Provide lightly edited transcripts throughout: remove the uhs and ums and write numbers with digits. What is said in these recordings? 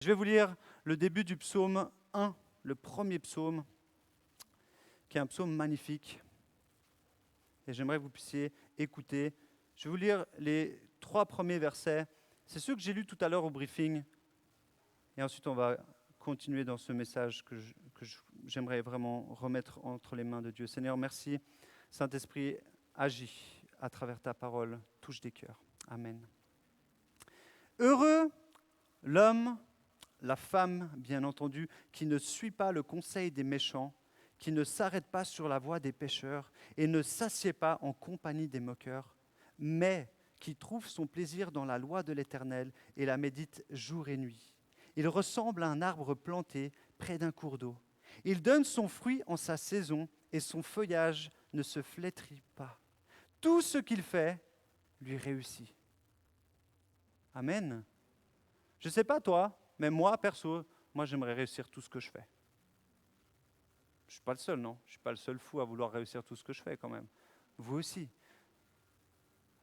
Je vais vous lire le début du psaume 1, le premier psaume, qui est un psaume magnifique. Et j'aimerais que vous puissiez écouter. Je vais vous lire les 3 premiers versets. C'est ceux que j'ai lus tout à l'heure au briefing. Et ensuite, on va continuer dans ce message que j'aimerais vraiment remettre entre les mains de Dieu. Seigneur, merci. Saint-Esprit, agis à travers ta parole, touche des cœurs. Amen. Heureux l'homme, la femme, bien entendu, qui ne suit pas le conseil des méchants, qui ne s'arrête pas sur la voie des pécheurs et ne s'assied pas en compagnie des moqueurs, mais qui trouve son plaisir dans la loi de l'Éternel et la médite jour et nuit. Il ressemble à un arbre planté près d'un cours d'eau. Il donne son fruit en sa saison et son feuillage ne se flétrit pas. Tout ce qu'il fait lui réussit. Amen. Je ne sais pas toi, mais moi, perso, j'aimerais réussir tout ce que je fais. Je ne suis pas le seul, non? Je ne suis pas le seul fou à vouloir réussir tout ce que je fais quand même. Vous aussi.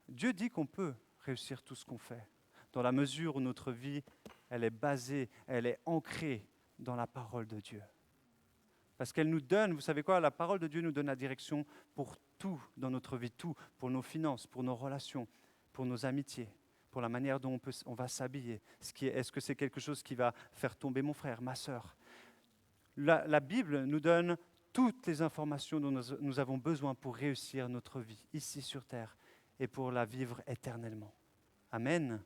Dieu dit qu'on peut réussir tout ce qu'on fait, dans la mesure où notre vie, elle est basée, elle est ancrée dans la parole de Dieu. Parce qu'elle nous donne, vous savez quoi, la parole de Dieu nous donne la direction pour tout dans notre vie, tout, pour nos finances, pour nos relations, pour nos amitiés, pour la manière dont on va s'habiller. Est-ce que c'est quelque chose qui va faire tomber mon frère, ma sœur? La Bible nous donne toutes les informations dont nous avons besoin pour réussir notre vie ici sur terre et pour la vivre éternellement. Amen.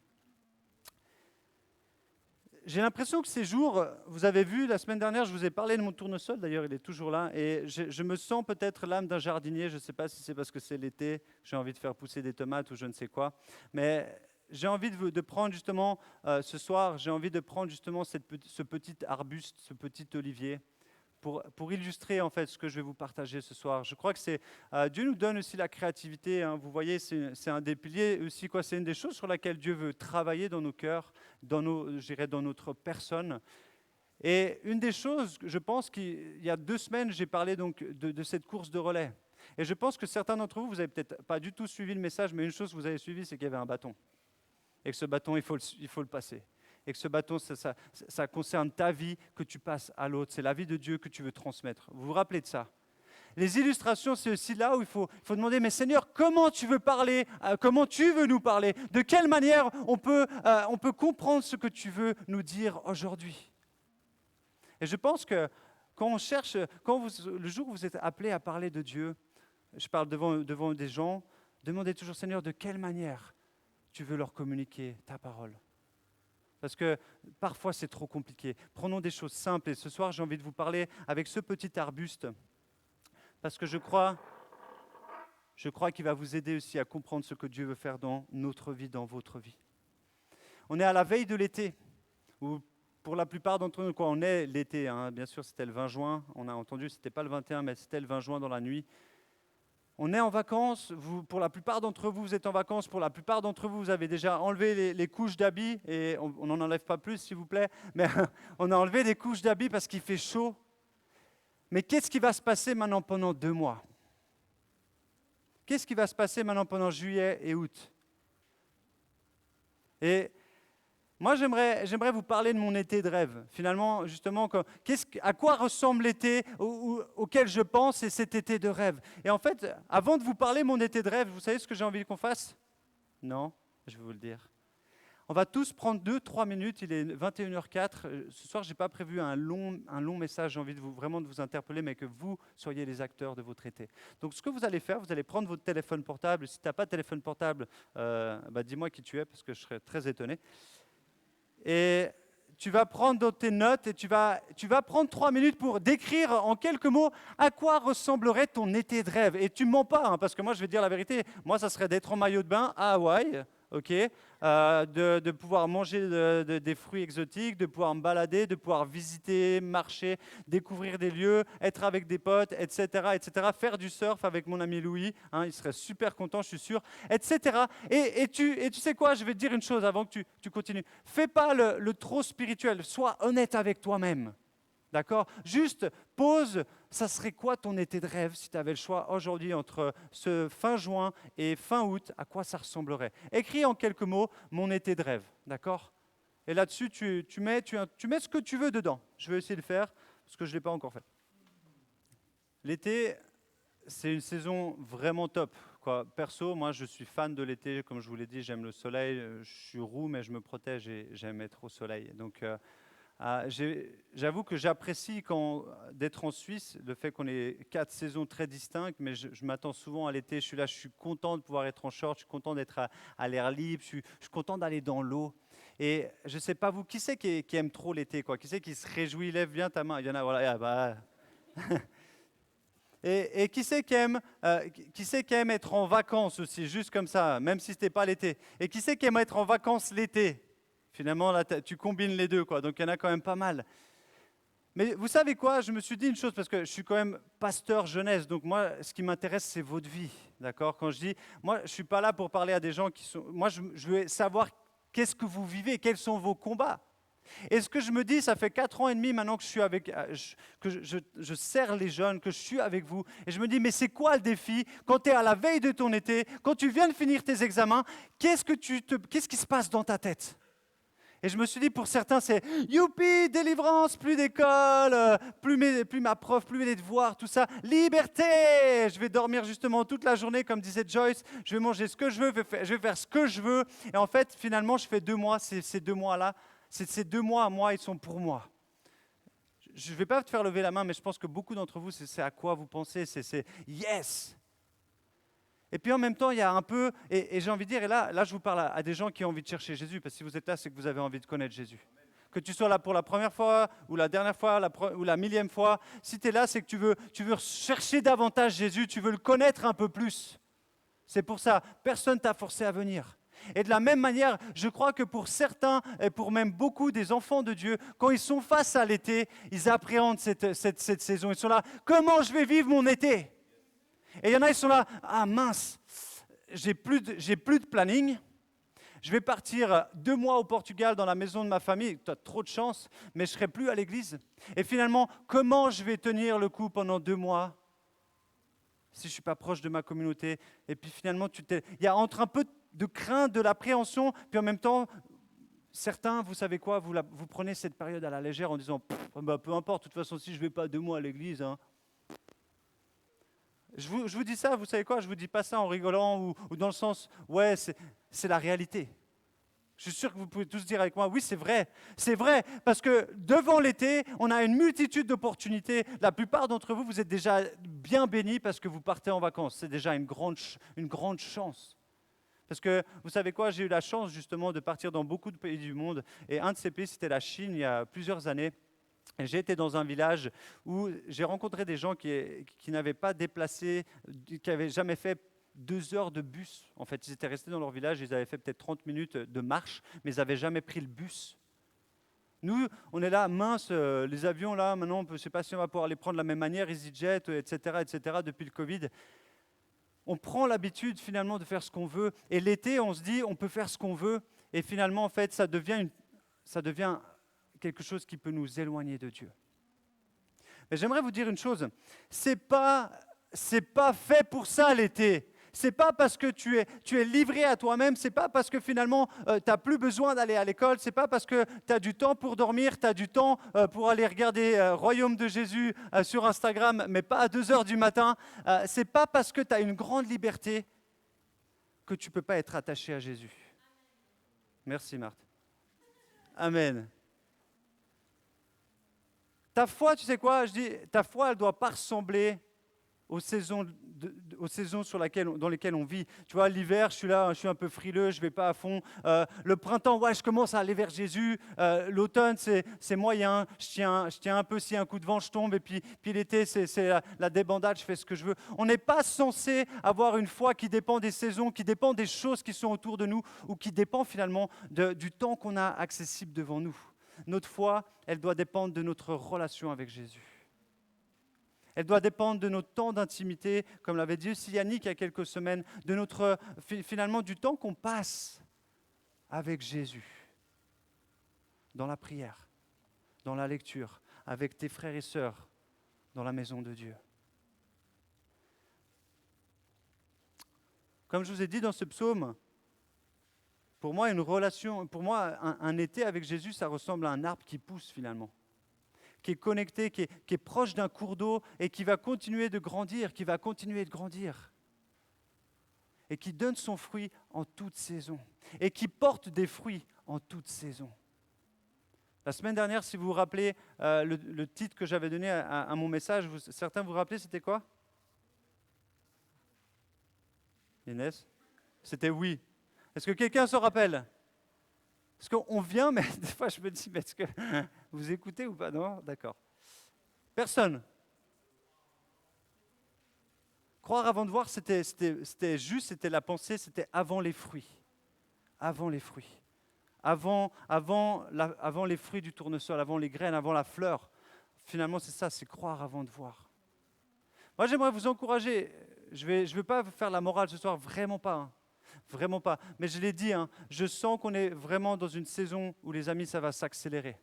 J'ai l'impression que ces jours, vous avez vu, la semaine dernière, je vous ai parlé de mon tournesol, d'ailleurs il est toujours là, et je me sens peut-être l'âme d'un jardinier, je ne sais pas si c'est parce que c'est l'été, j'ai envie de faire pousser des tomates ou je ne sais quoi, mais j'ai envie de prendre justement, ce soir, j'ai envie de prendre justement ce petit arbuste, ce petit olivier, pour illustrer en fait ce que je vais vous partager ce soir. Je crois que Dieu nous donne aussi la créativité. Hein. Vous voyez, c'est un des piliers aussi. C'est une des choses sur laquelle Dieu veut travailler dans nos cœurs, dans notre personne. Et une des choses, je pense qu'il y a 2 semaines, j'ai parlé donc de cette course de relais. Et je pense que certains d'entre vous, vous n'avez peut-être pas du tout suivi le message, mais une chose que vous avez suivi, c'est qu'il y avait un bâton. Et que ce bâton, il faut le passer. Et que ce bâton, ça concerne ta vie que tu passes à l'autre. C'est la vie de Dieu que tu veux transmettre. Vous vous rappelez de ça? Les illustrations, c'est aussi là où il faut demander, mais Seigneur, comment tu veux parler? Comment tu veux nous parler? De quelle manière on peut comprendre ce que tu veux nous dire aujourd'hui? Et je pense que quand on cherche, le jour où vous êtes appelé à parler de Dieu, je parle devant des gens, demandez toujours, Seigneur, de quelle manière tu veux leur communiquer ta parole? Parce que parfois c'est trop compliqué. Prenons des choses simples et ce soir j'ai envie de vous parler avec ce petit arbuste parce que je crois qu'il va vous aider aussi à comprendre ce que Dieu veut faire dans notre vie, dans votre vie. On est à la veille de l'été, ou pour la plupart d'entre nous, on est l'été, hein. Bien sûr c'était le 20 juin, on a entendu c'était pas le 21 mais c'était le 20 juin dans la nuit. On est en vacances, pour la plupart d'entre vous, vous êtes en vacances, pour la plupart d'entre vous, vous avez déjà enlevé les couches d'habits, et on n'en enlève pas plus s'il vous plaît, mais on a enlevé les couches d'habits parce qu'il fait chaud. Mais qu'est-ce qui va se passer maintenant pendant 2 mois? Qu'est-ce qui va se passer maintenant pendant juillet et août? Et moi, j'aimerais vous parler de mon été de rêve. Finalement, justement, à quoi ressemble l'été auquel je pense et cet été de rêve? Et en fait, avant de vous parler de mon été de rêve, vous savez ce que j'ai envie qu'on fasse? Non, je vais vous le dire. On va tous prendre 2-3 minutes, il est 21h04. Ce soir, je n'ai pas prévu un long message, j'ai envie vraiment de vous interpeller, mais que vous soyez les acteurs de votre été. Donc ce que vous allez faire, vous allez prendre votre téléphone portable. Si tu n'as pas de téléphone portable, dis-moi qui tu es, parce que je serais très étonné. Et tu vas prendre dans tes notes et tu vas prendre 3 minutes pour décrire en quelques mots à quoi ressemblerait ton été de rêve. Et tu ne mens pas, hein, parce que moi je vais te dire la vérité. Moi, ça serait d'être en maillot de bain à Hawaï, okay, de pouvoir manger des fruits exotiques, de pouvoir me balader, de pouvoir visiter, marcher, découvrir des lieux, être avec des potes, etc., etc. Faire du surf avec mon ami Louis, hein, il serait super content, je suis sûr, etc. Et tu sais quoi, je vais te dire une chose avant que tu continues. Fais pas le trop spirituel, sois honnête avec toi-même. D'accord? Juste pose, ça serait quoi ton été de rêve si tu avais le choix aujourd'hui entre ce fin juin et fin août, à quoi ça ressemblerait? Écris en quelques mots mon été de rêve, d'accord? Et là-dessus, tu mets ce que tu veux dedans. Je vais essayer de le faire, parce que je ne l'ai pas encore fait. L'été, c'est une saison vraiment top, quoi. Perso, moi, je suis fan de l'été. Comme je vous l'ai dit, j'aime le soleil. Je suis roux, mais je me protège et j'aime être au soleil. Donc, j'avoue que j'apprécie d'être en Suisse, le fait qu'on ait 4 saisons très distinctes, mais je m'attends souvent à l'été. Je suis là, je suis content de pouvoir être en short, je suis content d'être à l'air libre, je suis content d'aller dans l'eau. Et je ne sais pas vous, qui c'est qui aime trop l'été, quoi? Qui c'est qui se réjouit? Lève bien ta main. Il y en a, voilà. Ah, bah. Et qui c'est qui aime être en vacances aussi, juste comme ça, même si ce n'était pas l'été? Et qui c'est qui aime être en vacances l'été? Finalement, là, tu combines les deux, quoi. Donc, il y en a quand même pas mal. Mais vous savez quoi? Je me suis dit une chose, parce que je suis quand même pasteur jeunesse. Donc, moi, ce qui m'intéresse, c'est votre vie. D'accord? Quand je dis, moi, je ne suis pas là pour parler à des gens qui sont. Moi, je veux savoir qu'est-ce que vous vivez, quels sont vos combats. Et ce que je me dis, ça fait 4 ans et demi maintenant que je suis avec, que je sers les jeunes, que je suis avec vous. Et je me dis, mais c'est quoi le défi quand tu es à la veille de ton été, quand tu viens de finir tes examens, qu'est-ce qui se passe dans ta tête? Et je me suis dit, pour certains, c'est youpi, délivrance, plus d'école, plus ma prof, plus mes devoirs, tout ça. Liberté! Je vais dormir justement toute la journée, comme disait Joyce. Je vais manger ce que je veux, je vais faire ce que je veux. Et en fait, finalement, je fais 2 mois, ces 2 mois-là. Ces 2 mois à moi, ils sont pour moi. Je ne vais pas te faire lever la main, mais je pense que beaucoup d'entre vous, c'est à quoi vous pensez. C'est yes! Et puis en même temps, il y a un peu, et j'ai envie de dire, et là je vous parle à des gens qui ont envie de chercher Jésus, parce que si vous êtes là, c'est que vous avez envie de connaître Jésus. Que tu sois là pour la première fois, ou la dernière fois, ou la millième fois, si tu es là, c'est que tu veux chercher davantage Jésus, tu veux le connaître un peu plus. C'est pour ça, personne ne t'a forcé à venir. Et de la même manière, je crois que pour certains, et pour même beaucoup des enfants de Dieu, quand ils sont face à l'été, ils appréhendent cette saison. Ils sont là, comment je vais vivre mon été? Et il y en a, ils sont là, ah mince, j'ai plus de planning, je vais partir 2 mois au Portugal dans la maison de ma famille, tu as trop de chance, mais je ne serai plus à l'église. Et finalement, comment je vais tenir le coup pendant 2 mois si je ne suis pas proche de ma communauté? Et puis finalement, il y a entre un peu de crainte, de l'appréhension, puis en même temps, certains, vous savez quoi, vous prenez cette période à la légère en disant, bah, peu importe, de toute façon, si je ne vais pas 2 mois à l'église, hein. Je vous dis ça, vous savez quoi? Je ne vous dis pas ça en rigolant ou dans le sens, ouais, c'est la réalité. Je suis sûr que vous pouvez tous dire avec moi, oui, c'est vrai, parce que devant l'été, on a une multitude d'opportunités. La plupart d'entre vous, vous êtes déjà bien bénis parce que vous partez en vacances. C'est déjà une grande chance. Parce que, vous savez quoi, j'ai eu la chance justement de partir dans beaucoup de pays du monde, et un de ces pays, c'était la Chine, il y a plusieurs années. J'ai été dans un village où j'ai rencontré des gens qui n'avaient pas déplacé, qui n'avaient jamais fait 2 heures de bus. En fait, ils étaient restés dans leur village, ils avaient fait peut-être 30 minutes de marche, mais ils n'avaient jamais pris le bus. Nous, on est là, mince, les avions, là, maintenant, je ne sais pas si on va pouvoir les prendre de la même manière, EasyJet, etc., depuis le Covid. On prend l'habitude, finalement, de faire ce qu'on veut. Et l'été, on se dit, on peut faire ce qu'on veut. Et finalement, en fait, ça devient quelque chose qui peut nous éloigner de Dieu. Mais j'aimerais vous dire une chose, c'est pas fait pour ça l'été. C'est pas parce que tu es livré à toi-même, c'est pas parce que finalement tu n'as plus besoin d'aller à l'école, c'est pas parce que tu as du temps pour dormir, tu as du temps pour aller regarder Royaume de Jésus sur Instagram, mais pas à 2 heures du matin. C'est pas parce que tu as une grande liberté que tu ne peux pas être attaché à Jésus. Merci Marthe. Amen. Ta foi, tu sais quoi? Je dis, ta foi, elle ne doit pas ressembler aux saisons, dans lesquelles on vit. Tu vois, l'hiver, je suis là, je suis un peu frileux, je ne vais pas à fond. Le printemps, ouais, je commence à aller vers Jésus. L'automne, c'est moyen. Je tiens un peu, si un coup de vent, je tombe. Et puis l'été, c'est la débandade, je fais ce que je veux. On n'est pas censé avoir une foi qui dépend des saisons, qui dépend des choses qui sont autour de nous, ou qui dépend finalement du temps qu'on a accessible devant nous. Notre foi, elle doit dépendre de notre relation avec Jésus. Elle doit dépendre de notre temps d'intimité, comme l'avait dit aussi Yannick il y a quelques semaines, finalement du temps qu'on passe avec Jésus, dans la prière, dans la lecture, avec tes frères et sœurs, dans la maison de Dieu. Comme je vous ai dit dans ce psaume, Pour moi, un été avec Jésus, ça ressemble à un arbre qui pousse finalement, qui est connecté, qui est proche d'un cours d'eau et qui va continuer de grandir, qui va continuer de grandir et qui donne son fruit en toute saison et qui porte des fruits en toute saison. La semaine dernière, si vous vous rappelez, le titre que j'avais donné à mon message, certains vous rappelez, c'était quoi? Inès? C'était oui. Est-ce que quelqu'un se rappelle? Parce qu'on vient, mais des fois je me dis, mais est-ce que vous écoutez ou pas? Non? D'accord. Personne. Croire avant de voir, c'était juste, c'était la pensée, c'était avant les fruits. Avant les fruits. Avant les fruits du tournesol, avant les graines, avant la fleur. Finalement, c'est ça, c'est croire avant de voir. Moi, j'aimerais vous encourager. Je vais pas faire la morale ce soir, vraiment pas. Hein. Vraiment pas. Mais je l'ai dit, hein, je sens qu'on est vraiment dans une saison où, les amis, ça va s'accélérer.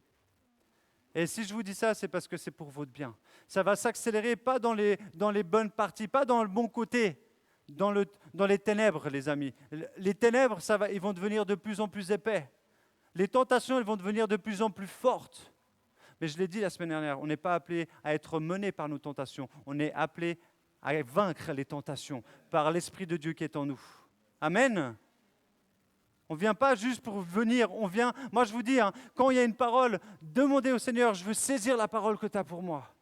Et si je vous dis ça, c'est parce que c'est pour votre bien. Ça va s'accélérer, pas dans les bonnes parties, pas dans le bon côté, dans les ténèbres, les amis. Les ténèbres, ils vont devenir de plus en plus épais. Les tentations, elles vont devenir de plus en plus fortes. Mais je l'ai dit la semaine dernière, on n'est pas appelé à être mené par nos tentations. On est appelé à vaincre les tentations par l'Esprit de Dieu qui est en nous. Amen. On ne vient pas juste pour venir, on vient, moi je vous dis, hein, quand il y a une parole, demandez au Seigneur, je veux saisir la parole que tu as pour moi.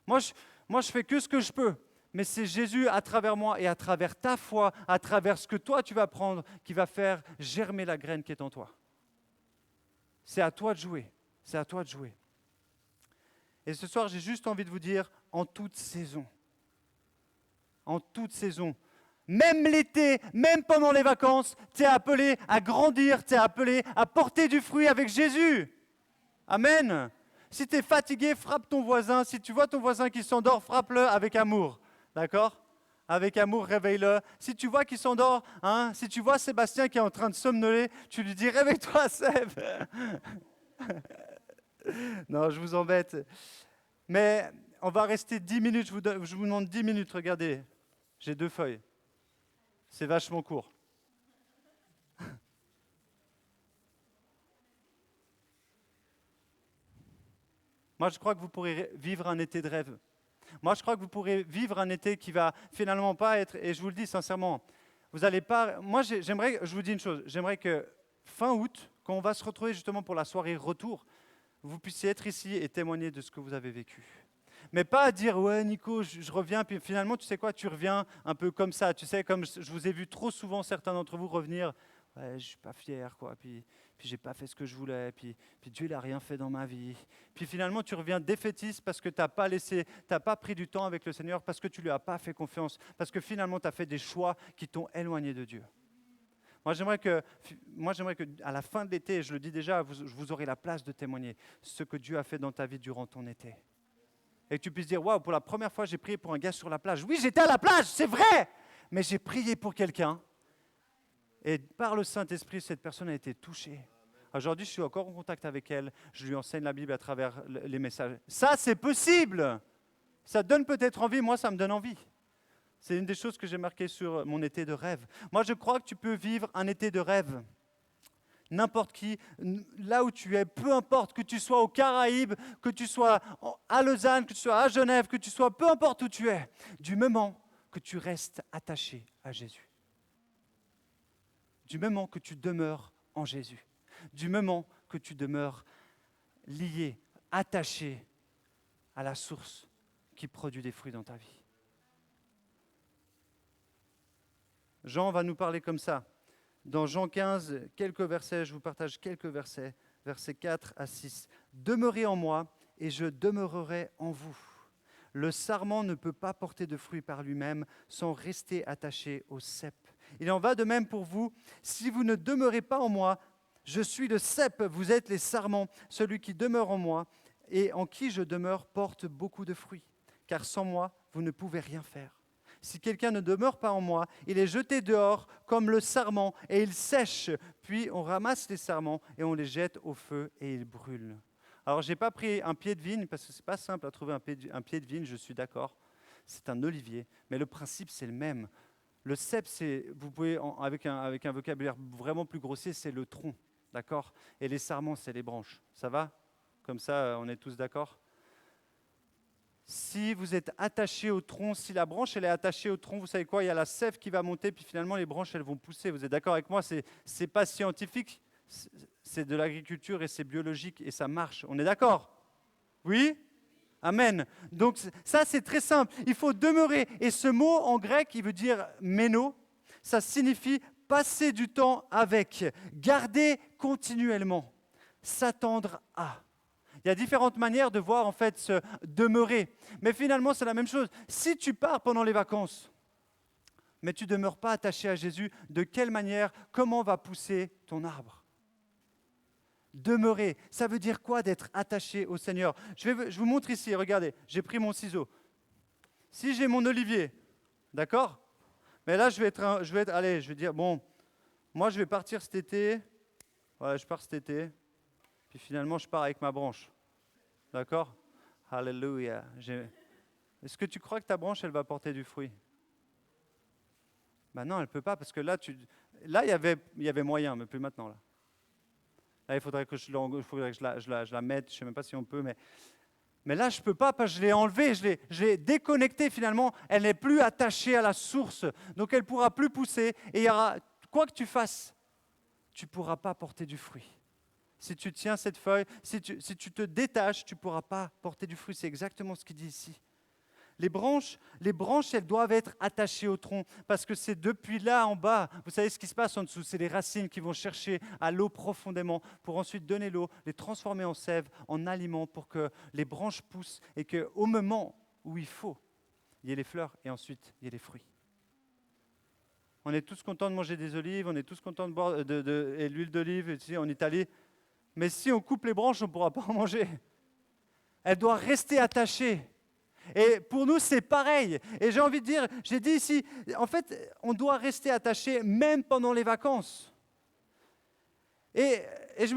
Moi je fais que ce que je peux, mais c'est Jésus à travers moi et à travers ta foi, à travers ce que toi tu vas prendre, qui va faire germer la graine qui est en toi. C'est à toi de jouer, c'est à toi de jouer. Et ce soir, j'ai juste envie de vous dire, en toute saison, même l'été, même pendant les vacances, tu es appelé à grandir, tu es appelé à porter du fruit avec Jésus. Amen. Si tu es fatigué, frappe ton voisin. Si tu vois ton voisin qui s'endort, frappe-le avec amour. D'accord? Avec amour, réveille-le. Si tu vois qu'il s'endort, hein, si tu vois Sébastien qui est en train de somnoler, tu lui dis « Réveille-toi, Seb !» Non, je vous embête. Mais on va rester 10 minutes. Je vous demande 10 minutes. Regardez, j'ai 2 feuilles. C'est vachement court. Moi, je crois que vous pourrez vivre un été de rêve. Moi, je crois que vous pourrez vivre un été qui va finalement pas être, et je vous le dis sincèrement, vous n'allez pas... Moi, je vous dis une chose, j'aimerais que fin août, quand on va se retrouver justement pour la soirée retour, vous puissiez être ici et témoigner de ce que vous avez vécu. Mais pas à dire, ouais Nico, je reviens, puis finalement, tu sais quoi, tu reviens un peu comme ça, tu sais, comme je vous ai vu trop souvent, certains d'entre vous revenir, ouais, je suis pas fier, quoi, puis j'ai pas fait ce que je voulais, puis Dieu, il a rien fait dans ma vie. Puis finalement, tu reviens défaitiste parce que t'as pas pris du temps avec le Seigneur, parce que tu lui as pas fait confiance, parce que finalement, tu as fait des choix qui t'ont éloigné de Dieu. Moi, j'aimerais que à la fin de l'été, je le dis déjà, vous aurez la place de témoigner ce que Dieu a fait dans ta vie durant ton été. Et que tu puisses dire, waouh, pour la première fois, j'ai prié pour un gars sur la plage. Oui, j'étais à la plage, c'est vrai, mais j'ai prié pour quelqu'un. Et par le Saint-Esprit, cette personne a été touchée. Aujourd'hui, je suis encore en contact avec elle. Je lui enseigne la Bible à travers les messages. Ça, c'est possible. Ça donne peut-être envie. Moi, ça me donne envie. C'est une des choses que j'ai marquées sur mon été de rêve. Moi, je crois que tu peux vivre un été de rêve. N'importe qui, là où tu es, peu importe, que tu sois aux Caraïbes, que tu sois à Lausanne, que tu sois à Genève, que tu sois, peu importe où tu es, du moment que tu restes attaché à Jésus. Du moment que tu demeures en Jésus. Du moment que tu demeures lié, attaché à la source qui produit des fruits dans ta vie. Jean va nous parler comme ça. Dans Jean 15, quelques versets, je vous partage quelques versets, versets 4 à 6. « Demeurez en moi et je demeurerai en vous. Le sarment ne peut pas porter de fruits par lui-même sans rester attaché au cep. Il en va de même pour vous. Si vous ne demeurez pas en moi, je suis le cep, vous êtes les sarments. Celui qui demeure en moi et en qui je demeure porte beaucoup de fruits. Car sans moi, vous ne pouvez rien faire. Si quelqu'un ne demeure pas en moi, il est jeté dehors comme le sarment et il sèche. Puis on ramasse les sarments et on les jette au feu et ils brûlent. » Alors, je n'ai pas pris un pied de vigne parce que ce n'est pas simple à trouver un pied de vigne, je suis d'accord. C'est un olivier, mais le principe, c'est le même. Le cep, vous pouvez, avec un vocabulaire vraiment plus grossier, c'est le tronc, d'accord? Et les sarments, c'est les branches. Ça va? Comme ça, on est tous d'accord? Si vous êtes attaché au tronc, si la branche elle est attachée au tronc, vous savez quoi? Il y a la sève qui va monter, puis finalement les branches elles vont pousser. Vous êtes d'accord avec moi? C'est pas scientifique, c'est de l'agriculture et c'est biologique et ça marche. On est d'accord? Oui? Amen. Donc ça c'est très simple. Il faut demeurer. Et ce mot en grec, il veut dire méno. Ça signifie passer du temps avec, garder continuellement, s'attendre à. Il y a différentes manières de voir en fait se demeurer. Mais finalement, c'est la même chose. Si tu pars pendant les vacances, mais tu ne demeures pas attaché à Jésus, de quelle manière, comment va pousser ton arbre? Demeurer, ça veut dire quoi d'être attaché au Seigneur? Je vous montre ici, regardez, j'ai pris mon ciseau. Si j'ai mon olivier, d'accord? Mais là, allez, je vais dire, bon, moi je vais partir cet été, voilà, je pars cet été, puis finalement je pars avec ma branche. D'accord? Alléluia. Est-ce que tu crois que ta branche, elle va porter du fruit? Ben non, elle ne peut pas, parce que là, il y avait moyen, mais plus maintenant. Là, il faudrait que je la mette, je ne sais même pas si on peut, mais là, je ne peux pas, parce que je l'ai enlevée, je l'ai déconnectée finalement, elle n'est plus attachée à la source, donc elle ne pourra plus pousser, et il y aura, quoi que tu fasses, tu ne pourras pas porter du fruit. Si tu tiens cette feuille, si tu te détaches, tu ne pourras pas porter du fruit. C'est exactement ce qu'il dit ici. Les branches, elles doivent être attachées au tronc parce que c'est depuis là en bas. Vous savez ce qui se passe en dessous, c'est les racines qui vont chercher à l'eau profondément pour ensuite donner l'eau, les transformer en sève, en aliment pour que les branches poussent et qu'au moment où il faut, il y ait les fleurs et ensuite il y ait les fruits. On est tous contents de manger des olives, on est tous contents de boire et l'huile d'olive ici en Italie. Mais si on coupe les branches, on ne pourra pas en manger. Elle doit rester attachée. Et pour nous, c'est pareil. Et j'ai envie de dire, j'ai dit ici, en fait, on doit rester attaché même pendant les vacances. Et je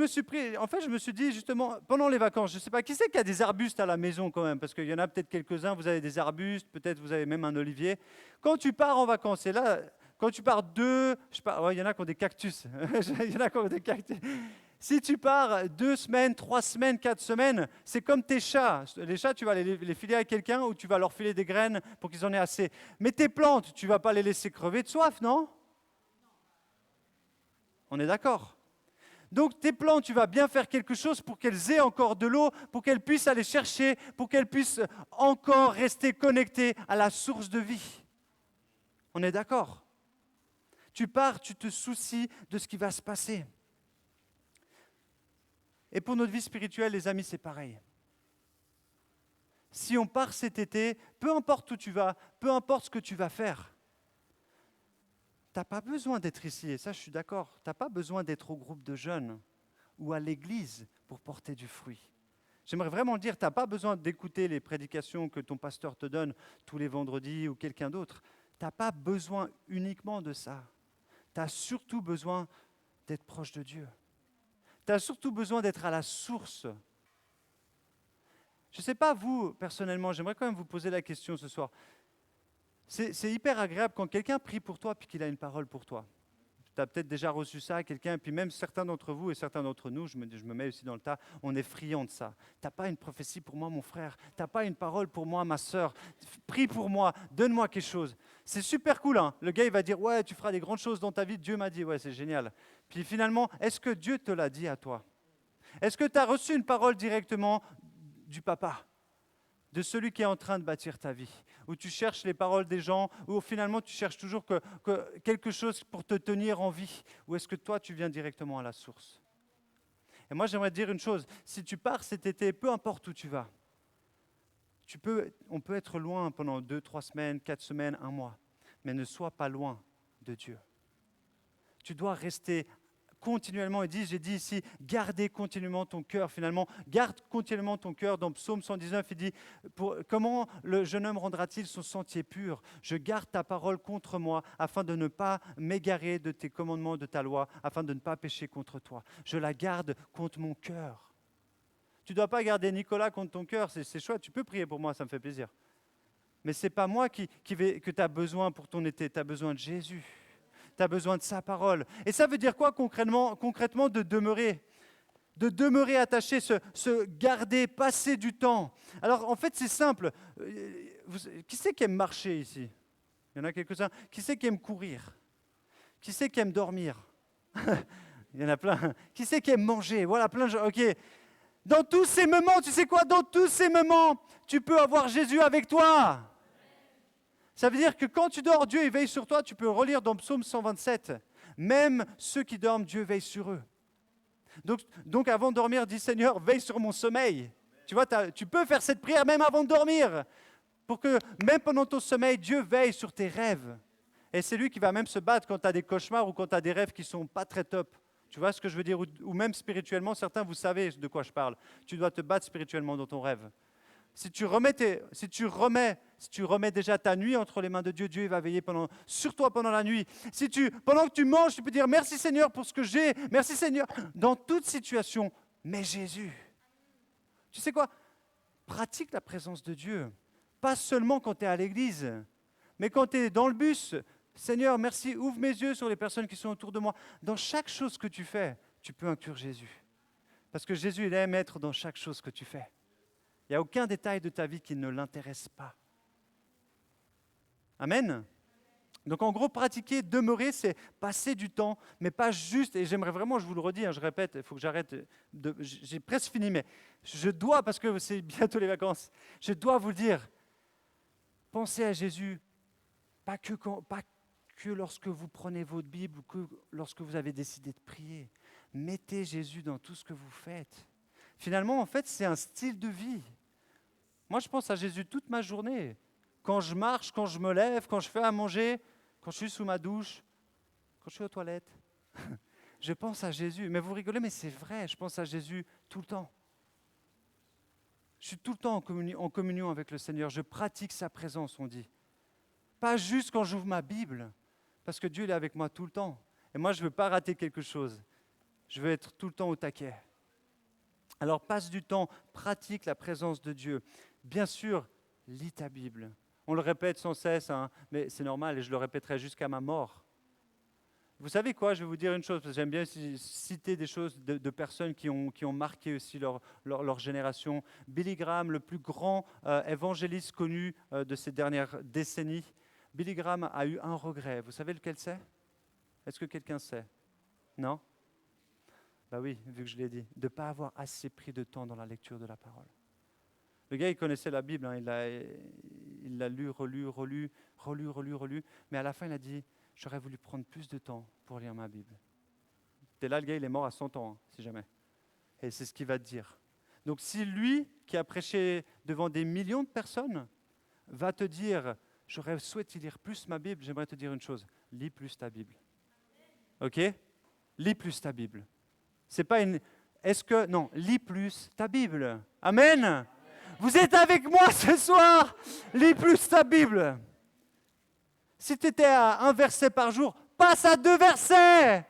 me suis dit justement, pendant les vacances, je ne sais pas, qui c'est qui a des arbustes à la maison quand même? Parce qu'il y en a peut-être quelques-uns, vous avez des arbustes, peut-être vous avez même un olivier. Quand tu pars en vacances, et là, quand tu pars il y en a qui ont des cactus. Il y en a qui ont des cactus. Si tu pars 2 semaines, 3 semaines, 4 semaines, c'est comme tes chats. Les chats, tu vas les filer à quelqu'un ou tu vas leur filer des graines pour qu'ils en aient assez. Mais tes plantes, tu ne vas pas les laisser crever de soif, non? On est d'accord? Donc tes plantes, tu vas bien faire quelque chose pour qu'elles aient encore de l'eau, pour qu'elles puissent aller chercher, pour qu'elles puissent encore rester connectées à la source de vie. On est d'accord? Tu pars, tu te soucies de ce qui va se passer. Et pour notre vie spirituelle, les amis, c'est pareil. Si on part cet été, peu importe où tu vas, peu importe ce que tu vas faire, tu n'as pas besoin d'être ici, et ça je suis d'accord, tu n'as pas besoin d'être au groupe de jeunes ou à l'église pour porter du fruit. J'aimerais vraiment le dire, tu n'as pas besoin d'écouter les prédications que ton pasteur te donne tous les vendredis ou quelqu'un d'autre. Tu n'as pas besoin uniquement de ça. Tu as surtout besoin d'être proche de Dieu. Tu as surtout besoin d'être à la source. Je ne sais pas vous, personnellement, j'aimerais quand même vous poser la question ce soir. C'est hyper agréable quand quelqu'un prie pour toi et qu'il a une parole pour toi. Tu as peut-être déjà reçu ça à quelqu'un, et puis même certains d'entre vous et certains d'entre nous, je me mets aussi dans le tas, on est friands de ça. Tu n'as pas une prophétie pour moi, mon frère. Tu n'as pas une parole pour moi, ma sœur. Prie pour moi, donne-moi quelque chose. C'est super cool, hein. Le gars, il va dire, ouais, tu feras des grandes choses dans ta vie. Dieu m'a dit, ouais, c'est génial. Puis finalement, est-ce que Dieu te l'a dit à toi? Est-ce que tu as reçu une parole directement du papa, de celui qui est en train de bâtir ta vie, où tu cherches les paroles des gens, où finalement tu cherches toujours quelque chose pour te tenir en vie, ou est-ce que toi tu viens directement à la source? Et moi j'aimerais te dire une chose, si tu pars cet été, peu importe où tu vas, on peut être loin pendant 2, 3 semaines, 4 semaines, 1 mois, mais ne sois pas loin de Dieu. Tu dois rester continuellement, j'ai dit ici, gardez continuellement ton cœur finalement, garde continuellement ton cœur. Dans Psaume 119, il dit, comment le jeune homme rendra-t-il son sentier pur? Je garde ta parole contre moi, afin de ne pas m'égarer de tes commandements, de ta loi, afin de ne pas pécher contre toi. Je la garde contre mon cœur. Tu ne dois pas garder Nicolas contre ton cœur, c'est chouette, tu peux prier pour moi, ça me fait plaisir. Mais ce n'est pas moi que tu as besoin pour ton été, tu as besoin de Jésus. Tu as besoin de sa parole. Et ça veut dire quoi concrètement de demeurer? De demeurer attaché, se garder, passer du temps. Alors en fait c'est simple. Qui c'est qui aime marcher ici? Il y en a quelques-uns. Qui c'est qui aime courir? Qui c'est qui aime dormir? Il y en a plein. Qui c'est qui aime manger? Voilà, plein de gens. Ok. Dans tous ces moments, tu sais quoi? Dans tous ces moments, tu peux avoir Jésus avec toi. Ça veut dire que quand tu dors, Dieu il veille sur toi. Tu peux relire dans Psaume 127. Même ceux qui dorment, Dieu veille sur eux. Donc avant de dormir, dis Seigneur, veille sur mon sommeil. Tu vois, tu peux faire cette prière même avant de dormir. Pour que même pendant ton sommeil, Dieu veille sur tes rêves. Et c'est lui qui va même se battre quand tu as des cauchemars ou quand tu as des rêves qui ne sont pas très top. Tu vois ce que je veux dire? Ou même spirituellement, certains, vous savez de quoi je parle. Tu dois te battre spirituellement dans ton rêve. Si tu remets déjà ta nuit entre les mains de Dieu, Dieu il va veiller sur toi pendant la nuit. Pendant que tu manges, tu peux dire merci Seigneur pour ce que j'ai, merci Seigneur. Dans toute situation, mets Jésus. Tu sais quoi? Pratique la présence de Dieu. Pas seulement quand tu es à l'église, mais quand tu es dans le bus. Seigneur, merci, ouvre mes yeux sur les personnes qui sont autour de moi. Dans chaque chose que tu fais, tu peux inclure Jésus. Parce que Jésus, il aime être dans chaque chose que tu fais. Il n'y a aucun détail de ta vie qui ne l'intéresse pas. Amen. Donc en gros, pratiquer, demeurer, c'est passer du temps, mais pas juste, et j'aimerais vraiment, je vous le redis, je répète, il faut que j'arrête, j'ai presque fini, mais je dois, parce que c'est bientôt les vacances, je dois vous le dire, pensez à Jésus, pas que lorsque vous prenez votre Bible ou que lorsque vous avez décidé de prier. Mettez Jésus dans tout ce que vous faites. Finalement, en fait, c'est un style de vie. Moi, je pense à Jésus toute ma journée. Quand je marche, quand je me lève, quand je fais à manger, quand je suis sous ma douche, quand je suis aux toilettes. Je pense à Jésus. Mais vous rigolez, mais c'est vrai, je pense à Jésus tout le temps. Je suis tout le temps en communion avec le Seigneur. Je pratique sa présence, on dit. Pas juste quand j'ouvre ma Bible, parce que Dieu il est avec moi tout le temps. Et moi, je ne veux pas rater quelque chose. Je veux être tout le temps au taquet. Alors, passe du temps, pratique la présence de Dieu. Bien sûr, lis ta Bible. On le répète sans cesse, hein, mais c'est normal et je le répéterai jusqu'à ma mort. Vous savez quoi? Je vais vous dire une chose, parce que j'aime bien citer des choses de personnes qui ont marqué aussi leur génération. Billy Graham, le plus grand évangéliste connu de ces dernières décennies, Billy Graham a eu un regret. Vous savez lequel c'est? Est-ce que quelqu'un sait? Non? Bah oui, vu que je l'ai dit, de ne pas avoir assez pris de temps dans la lecture de la parole. Le gars, il connaissait la Bible, hein, il l'a lu, relu, mais à la fin, il a dit, j'aurais voulu prendre plus de temps pour lire ma Bible. Et là, le gars, il est mort à 100 ans, hein, si jamais. Et c'est ce qu'il va te dire. Donc si lui, qui a prêché devant des millions de personnes, va te dire, j'aurais souhaité lire plus ma Bible, j'aimerais te dire une chose, lis plus ta Bible. Ok? Lis plus ta Bible. C'est pas une... Non, lis plus ta Bible. Amen. Vous êtes avec moi ce soir. Lis plus ta Bible. Si tu étais à un verset par jour, passe à 2 versets.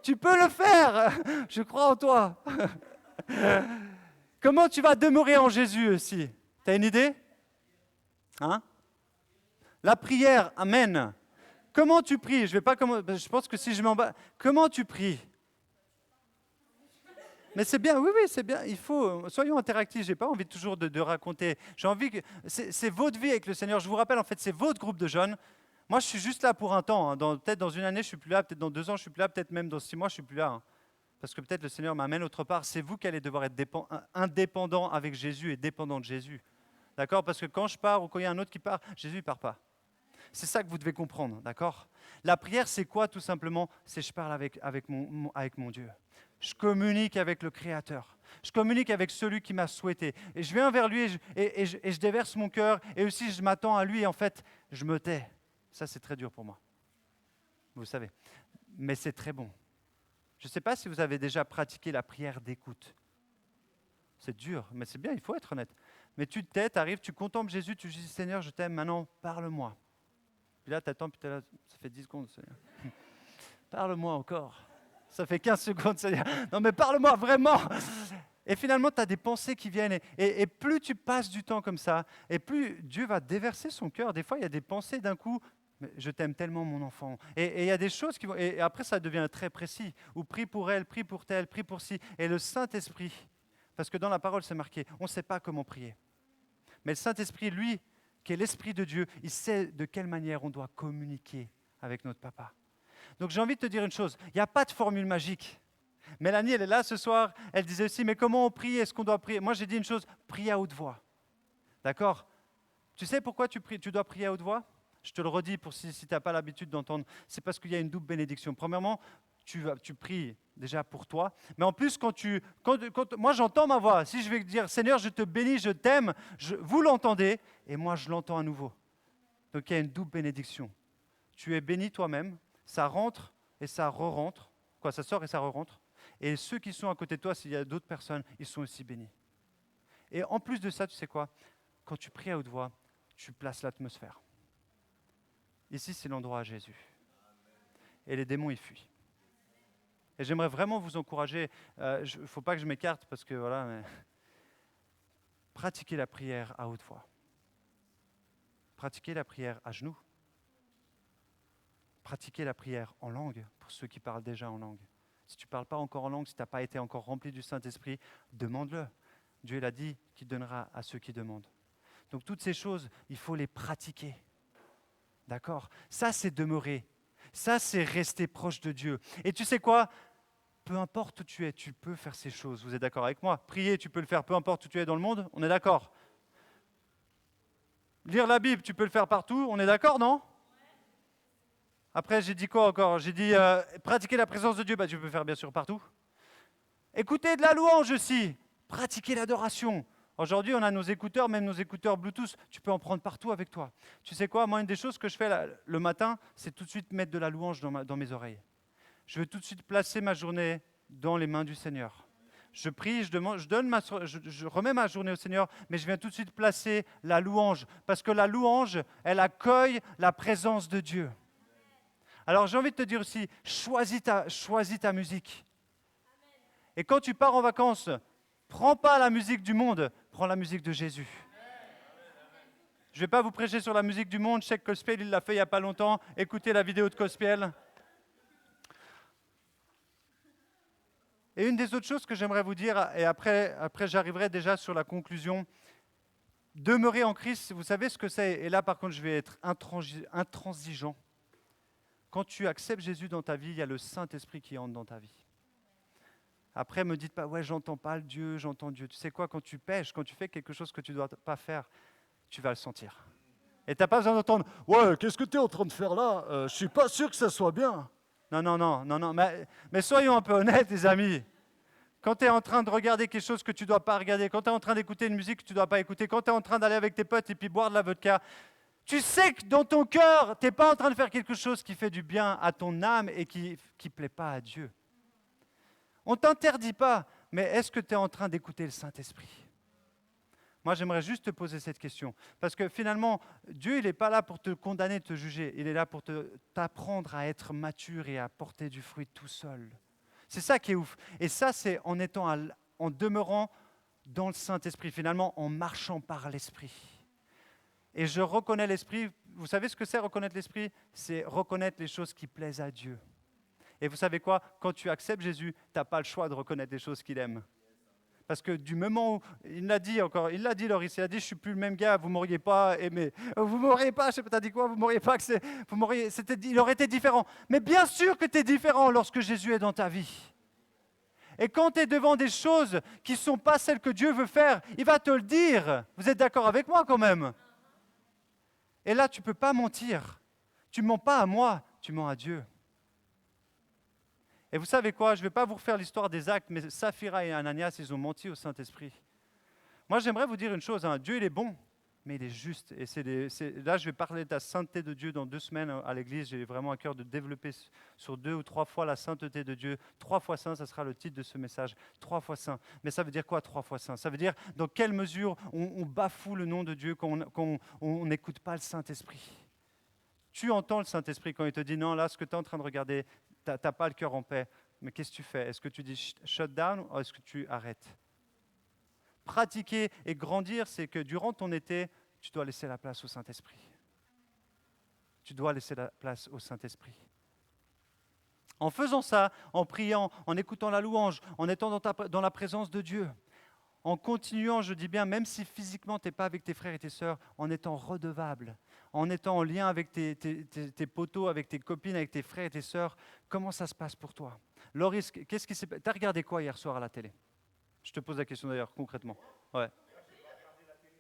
Tu peux le faire. Je crois en toi. Comment tu vas demeurer en Jésus aussi? Tu as une idée? Hein? La prière, amen. Comment tu pries? Je pense que si je m'en bats, comment tu pries? Mais c'est bien, oui, c'est bien. Soyons interactifs. J'ai pas envie toujours de raconter. J'ai envie que c'est votre vie avec le Seigneur. Je vous rappelle, en fait, c'est votre groupe de jeunes. Moi, je suis juste là pour un temps. Hein. Peut-être dans une année, je suis plus là. Peut-être dans 2 ans, je suis plus là. Peut-être même dans 6 mois, je suis plus là. Hein. Parce que peut-être le Seigneur m'amène autre part. C'est vous qui allez devoir être indépendant avec Jésus et dépendant de Jésus. D'accord? Parce que quand je pars ou quand il y a un autre qui part, Jésus ne part pas. C'est ça que vous devez comprendre. D'accord? La prière, c'est quoi tout simplement? C'est je parle avec mon Dieu. Je communique avec le Créateur. Je communique avec celui qui m'a souhaité. Et je viens vers lui et je déverse mon cœur. Et aussi, je m'attends à lui. Et en fait, je me tais. Ça, c'est très dur pour moi. Vous savez. Mais c'est très bon. Je ne sais pas si vous avez déjà pratiqué la prière d'écoute. C'est dur, mais c'est bien, il faut être honnête. Mais tu te tais, tu arrives, tu contemples Jésus, tu dis Seigneur, je t'aime, maintenant, parle-moi. Puis là, tu attends, puis là, ça fait 10 secondes. Seigneur. Parle-moi encore. Ça fait 15 secondes, Seigneur. Non, mais parle-moi vraiment. Et finalement, tu as des pensées qui viennent. Et plus tu passes du temps comme ça, et plus Dieu va déverser son cœur. Des fois, il y a des pensées d'un coup. Mais je t'aime tellement, mon enfant. Et il y a des choses qui vont. Et après, ça devient très précis. Ou prie pour elle, prie pour tel, prie pour ci. Et le Saint-Esprit, parce que dans la parole, c'est marqué, on ne sait pas comment prier. Mais le Saint-Esprit, lui, qui est l'Esprit de Dieu, il sait de quelle manière on doit communiquer avec notre papa. Donc j'ai envie de te dire une chose, il n'y a pas de formule magique. Mélanie, elle est là ce soir, elle disait aussi, mais comment on prie, est-ce qu'on doit prier? Moi j'ai dit une chose, prie à haute voix. D'accord? Tu sais pourquoi tu dois prier à haute voix? Je te le redis pour si tu n'as pas l'habitude d'entendre, c'est parce qu'il y a une double bénédiction. Premièrement, tu pries déjà pour toi, mais en plus moi j'entends ma voix, si je vais dire Seigneur je te bénis, je t'aime, vous l'entendez et moi je l'entends à nouveau. Donc il y a une double bénédiction. Tu es béni toi-même, ça rentre et ça re-rentre, ça sort et ça re-rentre. Et ceux qui sont à côté de toi, s'il y a d'autres personnes, ils sont aussi bénis. Et en plus de ça, tu sais quoi? Quand tu pries à haute voix, tu places l'atmosphère. Ici, c'est l'endroit à Jésus. Et les démons, ils fuient. Et j'aimerais vraiment vous encourager, il ne faut pas que je m'écarte parce que voilà, mais pratiquez la prière à haute voix. Pratiquez la prière à genoux. Pratiquez la prière en langue, pour ceux qui parlent déjà en langue. Si tu ne parles pas encore en langue, si tu n'as pas été encore rempli du Saint-Esprit, demande-le. Dieu l'a dit qu'il donnera à ceux qui demandent. Donc toutes ces choses, il faut les pratiquer. D'accord? Ça, c'est demeurer. Ça, c'est rester proche de Dieu. Et tu sais quoi? Peu importe où tu es, tu peux faire ces choses. Vous êtes d'accord avec moi? Prier, tu peux le faire peu importe où tu es dans le monde. On est d'accord? Lire la Bible, tu peux le faire partout. On est d'accord, non? Après, j'ai dit quoi encore? J'ai dit pratiquer la présence de Dieu, tu peux le faire bien sûr partout. Écouter de la louange aussi. Pratiquer l'adoration. Aujourd'hui, on a nos écouteurs, même nos écouteurs Bluetooth, tu peux en prendre partout avec toi. Tu sais quoi? Moi, une des choses que je fais le matin, c'est tout de suite mettre de la louange dans mes oreilles. Je veux tout de suite placer ma journée dans les mains du Seigneur. Je prie, je remets ma journée au Seigneur, mais je viens tout de suite placer la louange, parce que la louange, elle accueille la présence de Dieu. Alors j'ai envie de te dire aussi, choisis ta musique. Et quand tu pars en vacances, prends pas la musique du monde, prends la musique de Jésus. Je ne vais pas vous prêcher sur la musique du monde, je sais que Gospel, il l'a fait il n'y a pas longtemps. Écoutez la vidéo de Gospel. Et une des autres choses que j'aimerais vous dire, et après j'arriverai déjà sur la conclusion, demeurer en Christ, vous savez ce que c'est? Et là par contre je vais être intransigeant. Quand tu acceptes Jésus dans ta vie, il y a le Saint-Esprit qui entre dans ta vie. Après, ne me dites pas, ouais, j'entends pas le Dieu, j'entends Dieu. Tu sais quoi, quand tu pêches, quand tu fais quelque chose que tu ne dois pas faire, tu vas le sentir. Et tu n'as pas besoin d'entendre, ouais, qu'est-ce que tu es en train de faire là? Je ne suis pas sûr que ça soit bien. Non. Mais soyons un peu honnêtes, les amis. Quand tu es en train de regarder quelque chose que tu ne dois pas regarder, quand tu es en train d'écouter une musique que tu ne dois pas écouter, quand tu es en train d'aller avec tes potes et puis boire de la vodka, tu sais que dans ton cœur, tu n'es pas en train de faire quelque chose qui fait du bien à ton âme et qui ne plaît pas à Dieu. On ne t'interdit pas, mais est-ce que tu es en train d'écouter le Saint-Esprit? Moi, j'aimerais juste te poser cette question. Parce que finalement, Dieu, il n'est pas là pour te condamner, te juger. Il est là pour t'apprendre à être mature et à porter du fruit tout seul. C'est ça qui est ouf. Et ça, c'est en demeurant dans le Saint-Esprit, finalement, en marchant par l'Esprit. Et je reconnais l'Esprit. Vous savez ce que c'est reconnaître l'Esprit? C'est reconnaître les choses qui plaisent à Dieu. Et vous savez quoi? Quand tu acceptes Jésus, tu n'as pas le choix de reconnaître les choses qu'il aime. Parce que du moment où, il l'a dit, Loris, il a dit, je ne suis plus le même gars, vous ne m'auriez pas aimé. Vous ne m'auriez pas, je ne sais pas, tu as dit quoi? Vous ne m'auriez pas accès. Il aurait été différent. Mais bien sûr que tu es différent lorsque Jésus est dans ta vie. Et quand tu es devant des choses qui ne sont pas celles que Dieu veut faire, il va te le dire. Vous êtes d'accord avec moi quand même? Et là, tu ne peux pas mentir. Tu ne mens pas à moi, tu mens à Dieu. Et vous savez quoi? Je ne vais pas vous refaire l'histoire des actes, mais Saphira et Ananias, ils ont menti au Saint-Esprit. Moi, j'aimerais vous dire une chose. Dieu, il est bon, mais il est juste. Et là, je vais parler de la sainteté de Dieu dans 2 semaines à l'église. J'ai vraiment à cœur de développer sur 2 ou 3 fois la sainteté de Dieu. 3 fois saint, ça sera le titre de ce message. 3 fois saint. Mais ça veut dire quoi, 3 fois saint? Ça veut dire dans quelle mesure on bafoue le nom de Dieu quand on n'écoute pas le Saint-Esprit. Tu entends le Saint-Esprit quand il te dit non, là, ce que tu es en train de regarder, tu n'as pas le cœur en paix. Mais qu'est-ce que tu fais? Est-ce que tu dis shut down ou est-ce que tu arrêtes? pratiquer et grandir, c'est que durant ton été, tu dois laisser la place au Saint-Esprit. Tu dois laisser la place au Saint-Esprit. En faisant ça, en priant, en écoutant la louange, en étant dans la présence de Dieu, en continuant, je dis bien, même si physiquement tu n'es pas avec tes frères et tes sœurs, en étant redevable, en étant en lien avec tes potos, avec tes copines, avec tes frères et tes sœurs, comment ça se passe pour toi? Loris, qu'est-ce qui s'est passé? Tu as regardé quoi hier soir à la télé? Je te pose la question d'ailleurs, concrètement. Ouais.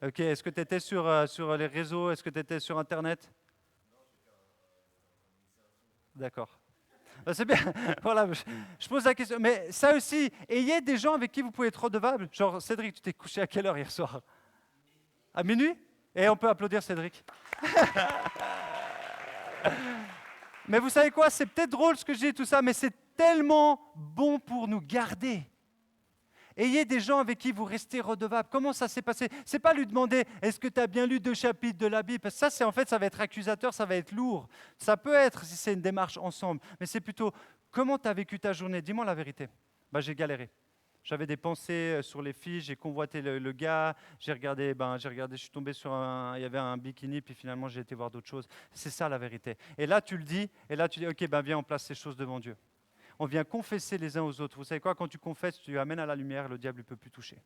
Ok, est-ce que tu étais sur les réseaux? Est-ce que tu étais sur Internet? D'accord. C'est bien, voilà, je pose la question. Mais ça aussi, ayez des gens avec qui vous pouvez être redevable. Genre, Cédric, tu t'es couché à quelle heure hier soir? À minuit? Et on peut applaudir Cédric. Mais vous savez quoi? C'est peut-être drôle ce que je dis tout ça, mais c'est tellement bon pour nous garder. Ayez des gens avec qui vous restez redevables. Comment ça s'est passé? C'est pas lui demander est-ce que tu as bien lu 2 chapitres de la Bible? Parce que ça, en fait, ça va être accusateur, ça va être lourd. Ça peut être si c'est une démarche ensemble, mais c'est plutôt comment tu as vécu ta journée? Dis-moi la vérité. J'ai galéré. J'avais des pensées sur les filles, j'ai convoité le gars, j'ai regardé, je suis tombé il y avait un bikini, puis finalement j'ai été voir d'autres choses. C'est ça la vérité. Et là tu le dis, et là tu dis, ok, viens, on place ces choses devant Dieu. On vient confesser les uns aux autres. Vous savez quoi? Quand tu confesses, tu amènes à la lumière, le diable ne peut plus toucher.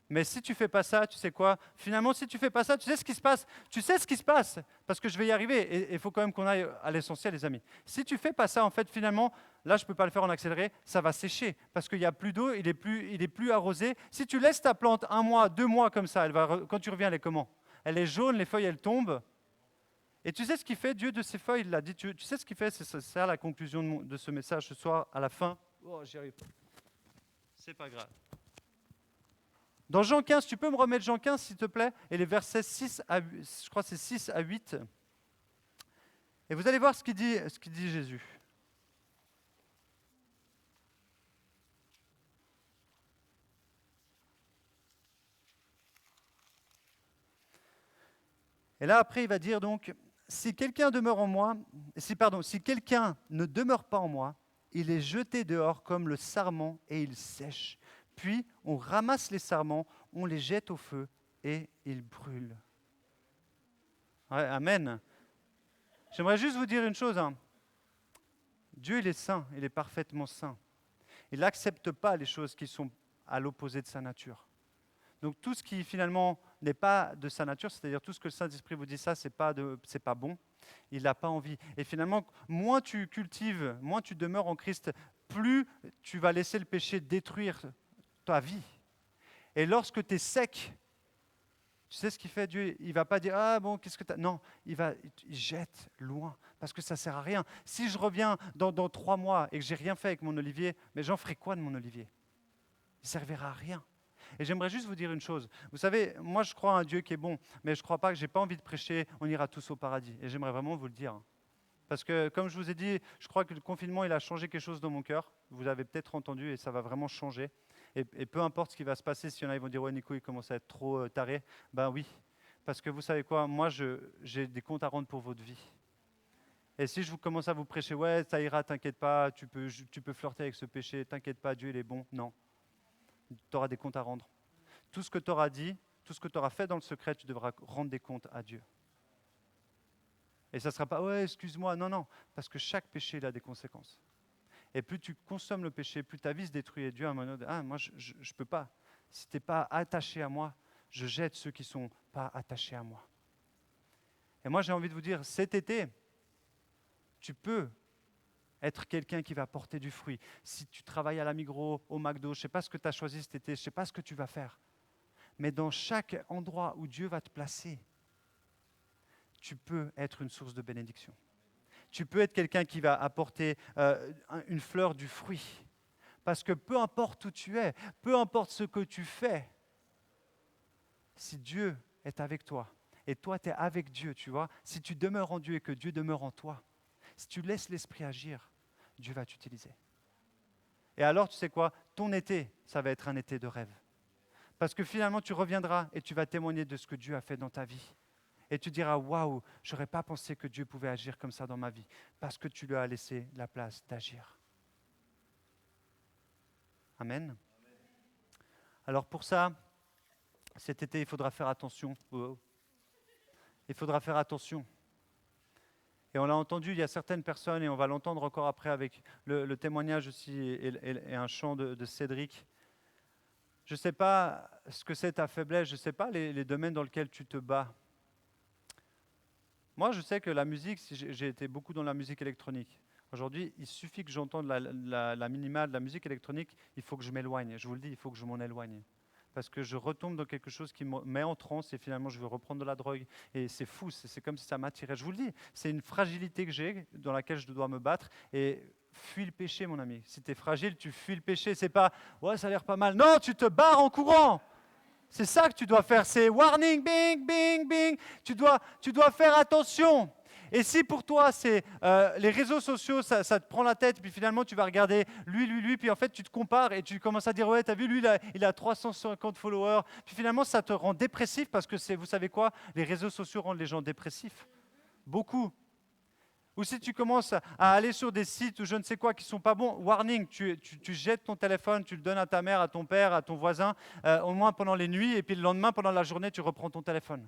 Mais si tu ne fais pas ça, tu sais quoi? Finalement, si tu ne fais pas ça, tu sais ce qui se passe. Tu sais ce qui se passe, parce que je vais y arriver. Et il faut quand même qu'on aille à l'essentiel, les amis. Si tu ne fais pas ça, en fait, finalement, là, je ne peux pas le faire en accéléré, ça va sécher, parce qu'il n'y a plus d'eau, il est plus arrosé. Si tu laisses ta plante 1 mois, 2 mois comme ça, quand tu reviens, elle est comment? Elle est jaune, les feuilles, elles tombent. Et tu sais ce qu'il fait, Dieu, de ces feuilles, il l'a dit, tu sais ce qu'il fait, c'est ça la conclusion de ce message ce soir, à la fin. Oh, j'y arrive pas. C'est pas grave. Dans Jean 15, tu peux me remettre Jean 15, s'il te plaît, et les versets 6 à 8, je crois que c'est 6 à 8. Et vous allez voir ce qu'il dit Jésus. Et là, après, il va dire donc, si quelqu'un demeure en moi, si quelqu'un ne demeure pas en moi, il est jeté dehors comme le sarment et il sèche. Puis, on ramasse les sarments, on les jette au feu et ils brûlent. Ouais, amen. J'aimerais juste vous dire une chose. Dieu, il est saint, il est parfaitement saint. Il n'accepte pas les choses qui sont à l'opposé de sa nature. Donc tout ce qui finalement n'est pas de sa nature, c'est-à-dire tout ce que le Saint-Esprit vous dit, ça, c'est pas bon, il n'a pas envie. Et finalement, moins tu cultives, moins tu demeures en Christ, plus tu vas laisser le péché détruire ta vie. Et lorsque tu es sec, tu sais ce qu'il fait Dieu? Il ne va pas dire ah bon, qu'est-ce que tu as. Non, il jette loin parce que ça ne sert à rien. Si je reviens dans 3 mois et que j'ai rien fait avec mon olivier, mais j'en ferai quoi de mon olivier? Il ne servira à rien. Et j'aimerais juste vous dire une chose. Vous savez, moi je crois à un Dieu qui est bon, mais je ne crois pas que j'ai pas envie de prêcher, on ira tous au paradis. Et j'aimerais vraiment vous le dire. Parce que comme je vous ai dit, je crois que le confinement, il a changé quelque chose dans mon cœur. Vous l'avez peut-être entendu et ça va vraiment changer. Et peu importe ce qui va se passer, s'il y en a, ils vont dire, ouais Nico, il commence à être trop taré. Ben oui, parce que vous savez quoi, moi j'ai des comptes à rendre pour votre vie. Et si je vous commence à vous prêcher, ouais, ça ira, t'inquiète pas, tu peux flirter avec ce péché, t'inquiète pas, Dieu il est bon. Non, tu auras des comptes à rendre. Tout ce que tu auras dit, tout ce que tu auras fait dans le secret, tu devras rendre des comptes à Dieu. Et ça ne sera pas, ouais, excuse-moi, non, non, parce que chaque péché, il a des conséquences. Et plus tu consommes le péché, plus ta vie se détruit. Et Dieu a un moment de, moi, je ne peux pas. Si tu n'es pas attaché à moi, je jette ceux qui ne sont pas attachés à moi. Et moi, j'ai envie de vous dire, cet été, tu peux être quelqu'un qui va porter du fruit. Si tu travailles à la Migros, au McDo, je ne sais pas ce que tu as choisi cet été, je ne sais pas ce que tu vas faire. Mais dans chaque endroit où Dieu va te placer, tu peux être une source de bénédiction. Tu peux être quelqu'un qui va apporter une fleur du fruit. Parce que peu importe où tu es, peu importe ce que tu fais, si Dieu est avec toi, et toi tu es avec Dieu, tu vois, si tu demeures en Dieu et que Dieu demeure en toi, si tu laisses l'Esprit agir, Dieu va t'utiliser. Et alors, tu sais quoi? Ton été, ça va être un été de rêve. Parce que finalement, tu reviendras et tu vas témoigner de ce que Dieu a fait dans ta vie. Et tu diras, waouh, je n'aurais pas pensé que Dieu pouvait agir comme ça dans ma vie, parce que tu lui as laissé la place d'agir. Amen. Alors pour ça, cet été, il faudra faire attention. Il faudra faire attention. Et on l'a entendu, il y a certaines personnes, et on va l'entendre encore après avec le témoignage aussi et un chant de Cédric. Je ne sais pas ce que c'est ta faiblesse, je ne sais pas les domaines dans lesquels tu te bats. Moi, je sais que la musique, j'ai été beaucoup dans la musique électronique. Aujourd'hui, il suffit que j'entende la minimale de la musique électronique, il faut que je m'éloigne. Je vous le dis, il faut que je m'en éloigne. Parce que je retombe dans quelque chose qui me met en transe et finalement je veux reprendre de la drogue. Et c'est fou, c'est comme si ça m'attirait. Je vous le dis, c'est une fragilité que j'ai dans laquelle je dois me battre. Et fuis le péché, mon ami. Si tu es fragile, tu fuis le péché. C'est pas « ouais, ça a l'air pas mal ». Non, tu te barres en courant. C'est ça que tu dois faire. C'est « warning, bing, bing, bing ». Tu dois faire attention. Et si pour toi, c'est les réseaux sociaux, ça te prend la tête, puis finalement, tu vas regarder lui, puis en fait, tu te compares et tu commences à dire, ouais, t'as vu, lui, il a 350 followers. Puis finalement, ça te rend dépressif parce que vous savez quoi? Les réseaux sociaux rendent les gens dépressifs. Beaucoup. Ou si tu commences à aller sur des sites ou je ne sais quoi qui ne sont pas bons, warning, tu jettes ton téléphone, tu le donnes à ta mère, à ton père, à ton voisin, au moins pendant les nuits, et puis le lendemain, pendant la journée, tu reprends ton téléphone.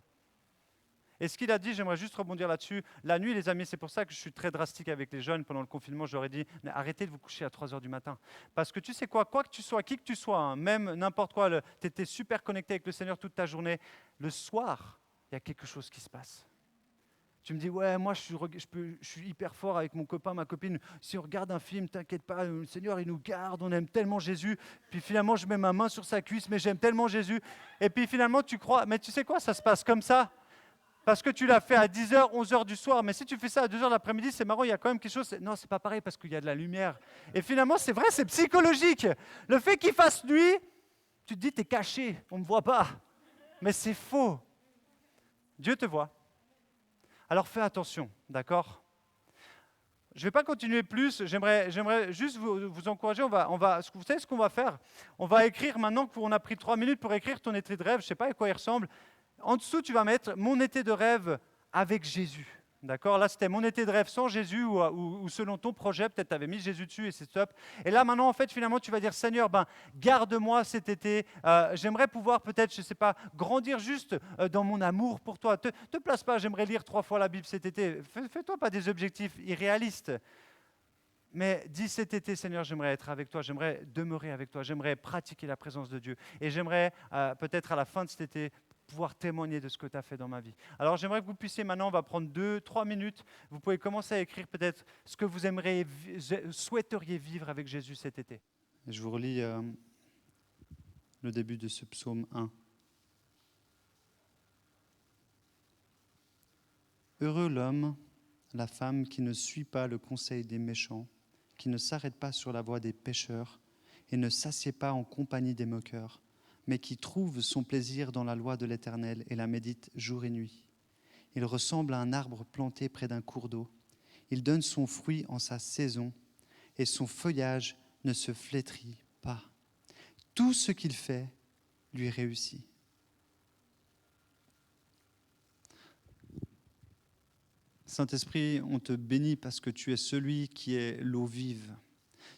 Et ce qu'il a dit, j'aimerais juste rebondir là-dessus. La nuit, les amis, c'est pour ça que je suis très drastique avec les jeunes. Pendant le confinement, je leur ai dit, arrêtez de vous coucher à 3 heures du matin. Parce que tu sais quoi que tu sois, qui que tu sois, hein, même n'importe quoi, tu étais super connecté avec le Seigneur toute ta journée. Le soir, il y a quelque chose qui se passe. Tu me dis, ouais, moi, je suis hyper fort avec mon copain, ma copine. Si on regarde un film, t'inquiète pas, le Seigneur, il nous garde, on aime tellement Jésus. Puis finalement, je mets ma main sur sa cuisse, mais j'aime tellement Jésus. Et puis finalement, tu crois, mais tu sais quoi, ça se passe comme ça. Parce que tu l'as fait à 10h, 11h du soir. Mais si tu fais ça à 2h de l'après-midi, c'est marrant, il y a quand même quelque chose. Non, c'est pas pareil parce qu'il y a de la lumière. Et finalement, c'est vrai, c'est psychologique. Le fait qu'il fasse nuit, tu te dis, t'es caché, on ne me voit pas. Mais c'est faux. Dieu te voit. Alors fais attention, d'accord? Je ne vais pas continuer plus. J'aimerais juste vous encourager. Vous savez ce qu'on va faire? On va écrire maintenant qu'on a pris 3 minutes pour écrire ton été de rêve. Je ne sais pas à quoi il ressemble. En dessous, tu vas mettre « Mon été de rêve avec Jésus ». D'accord? Là, c'était « Mon été de rêve sans Jésus » ou selon ton projet, peut-être tu avais mis Jésus dessus et c'est top. Et là, maintenant, en fait, finalement, tu vas dire « Seigneur, garde-moi cet été. J'aimerais pouvoir peut-être, je ne sais pas, grandir juste dans mon amour pour toi. Te place pas, j'aimerais lire 3 fois la Bible cet été. Fais-toi pas des objectifs irréalistes. Mais dis cet été, Seigneur, j'aimerais être avec toi, j'aimerais demeurer avec toi, j'aimerais pratiquer la présence de Dieu. Et j'aimerais peut-être à la fin de cet été pouvoir témoigner de ce que tu as fait dans ma vie. Alors j'aimerais que vous puissiez maintenant, on va prendre 2-3 minutes, vous pouvez commencer à écrire peut-être ce que vous souhaiteriez vivre avec Jésus cet été. Je vous relis le début de ce psaume 1. Heureux l'homme, la femme qui ne suit pas le conseil des méchants, qui ne s'arrête pas sur la voie des pécheurs et ne s'assied pas en compagnie des moqueurs, mais qui trouve son plaisir dans la loi de l'Éternel et la médite jour et nuit. Il ressemble à un arbre planté près d'un cours d'eau. Il donne son fruit en sa saison et son feuillage ne se flétrit pas. Tout ce qu'il fait lui réussit. Saint-Esprit, on te bénit parce que tu es celui qui est l'eau vive.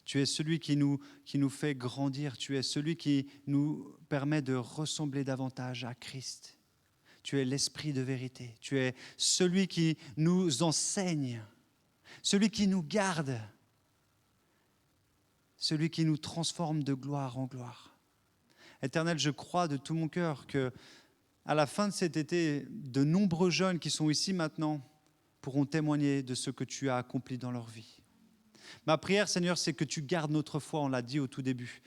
Tu es celui qui nous fait grandir. Tu es celui qui nous permet de ressembler davantage à Christ. Tu es l'Esprit de vérité. Tu es celui qui nous enseigne, celui qui nous garde, celui qui nous transforme de gloire en gloire. Éternel, je crois de tout mon cœur que à la fin de cet été, de nombreux jeunes qui sont ici maintenant pourront témoigner de ce que tu as accompli dans leur vie. Ma prière, Seigneur, c'est que tu gardes notre foi, on l'a dit au tout début.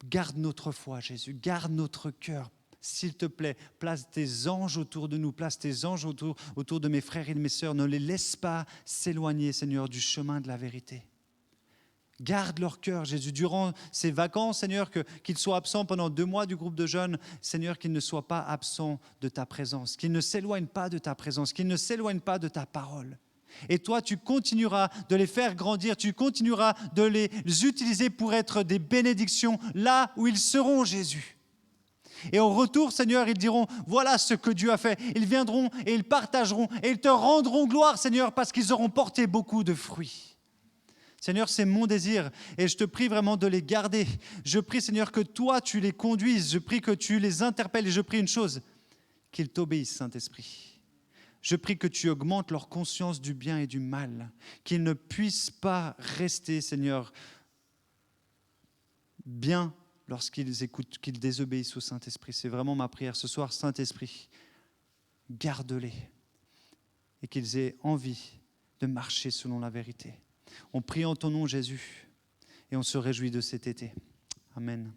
Garde notre foi, Jésus, garde notre cœur. S'il te plaît, place tes anges autour de nous, place tes anges autour de mes frères et de mes sœurs. Ne les laisse pas s'éloigner, Seigneur, du chemin de la vérité. Garde leur cœur, Jésus, durant ces vacances, Seigneur, qu'ils soient absents pendant 2 mois du groupe de jeunes, Seigneur, qu'ils ne soient pas absents de ta présence, qu'ils ne s'éloignent pas de ta présence, qu'ils ne s'éloignent pas de ta parole. Et toi, tu continueras de les faire grandir, tu continueras de les utiliser pour être des bénédictions là où ils seront, Jésus. Et au retour, Seigneur, ils diront, voilà ce que Dieu a fait. Ils viendront et ils partageront et ils te rendront gloire, Seigneur, parce qu'ils auront porté beaucoup de fruits. Seigneur, c'est mon désir et je te prie vraiment de les garder. Je prie, Seigneur, que toi, tu les conduises. Je prie que tu les interpelles et je prie une chose, qu'ils t'obéissent, Saint-Esprit. Je prie que tu augmentes leur conscience du bien et du mal, qu'ils ne puissent pas rester, Seigneur, bien lorsqu'ils écoutent, qu'ils désobéissent au Saint-Esprit. C'est vraiment ma prière ce soir, Saint-Esprit. Garde-les et qu'ils aient envie de marcher selon la vérité. On prie en ton nom, Jésus, et on se réjouit de cet été. Amen.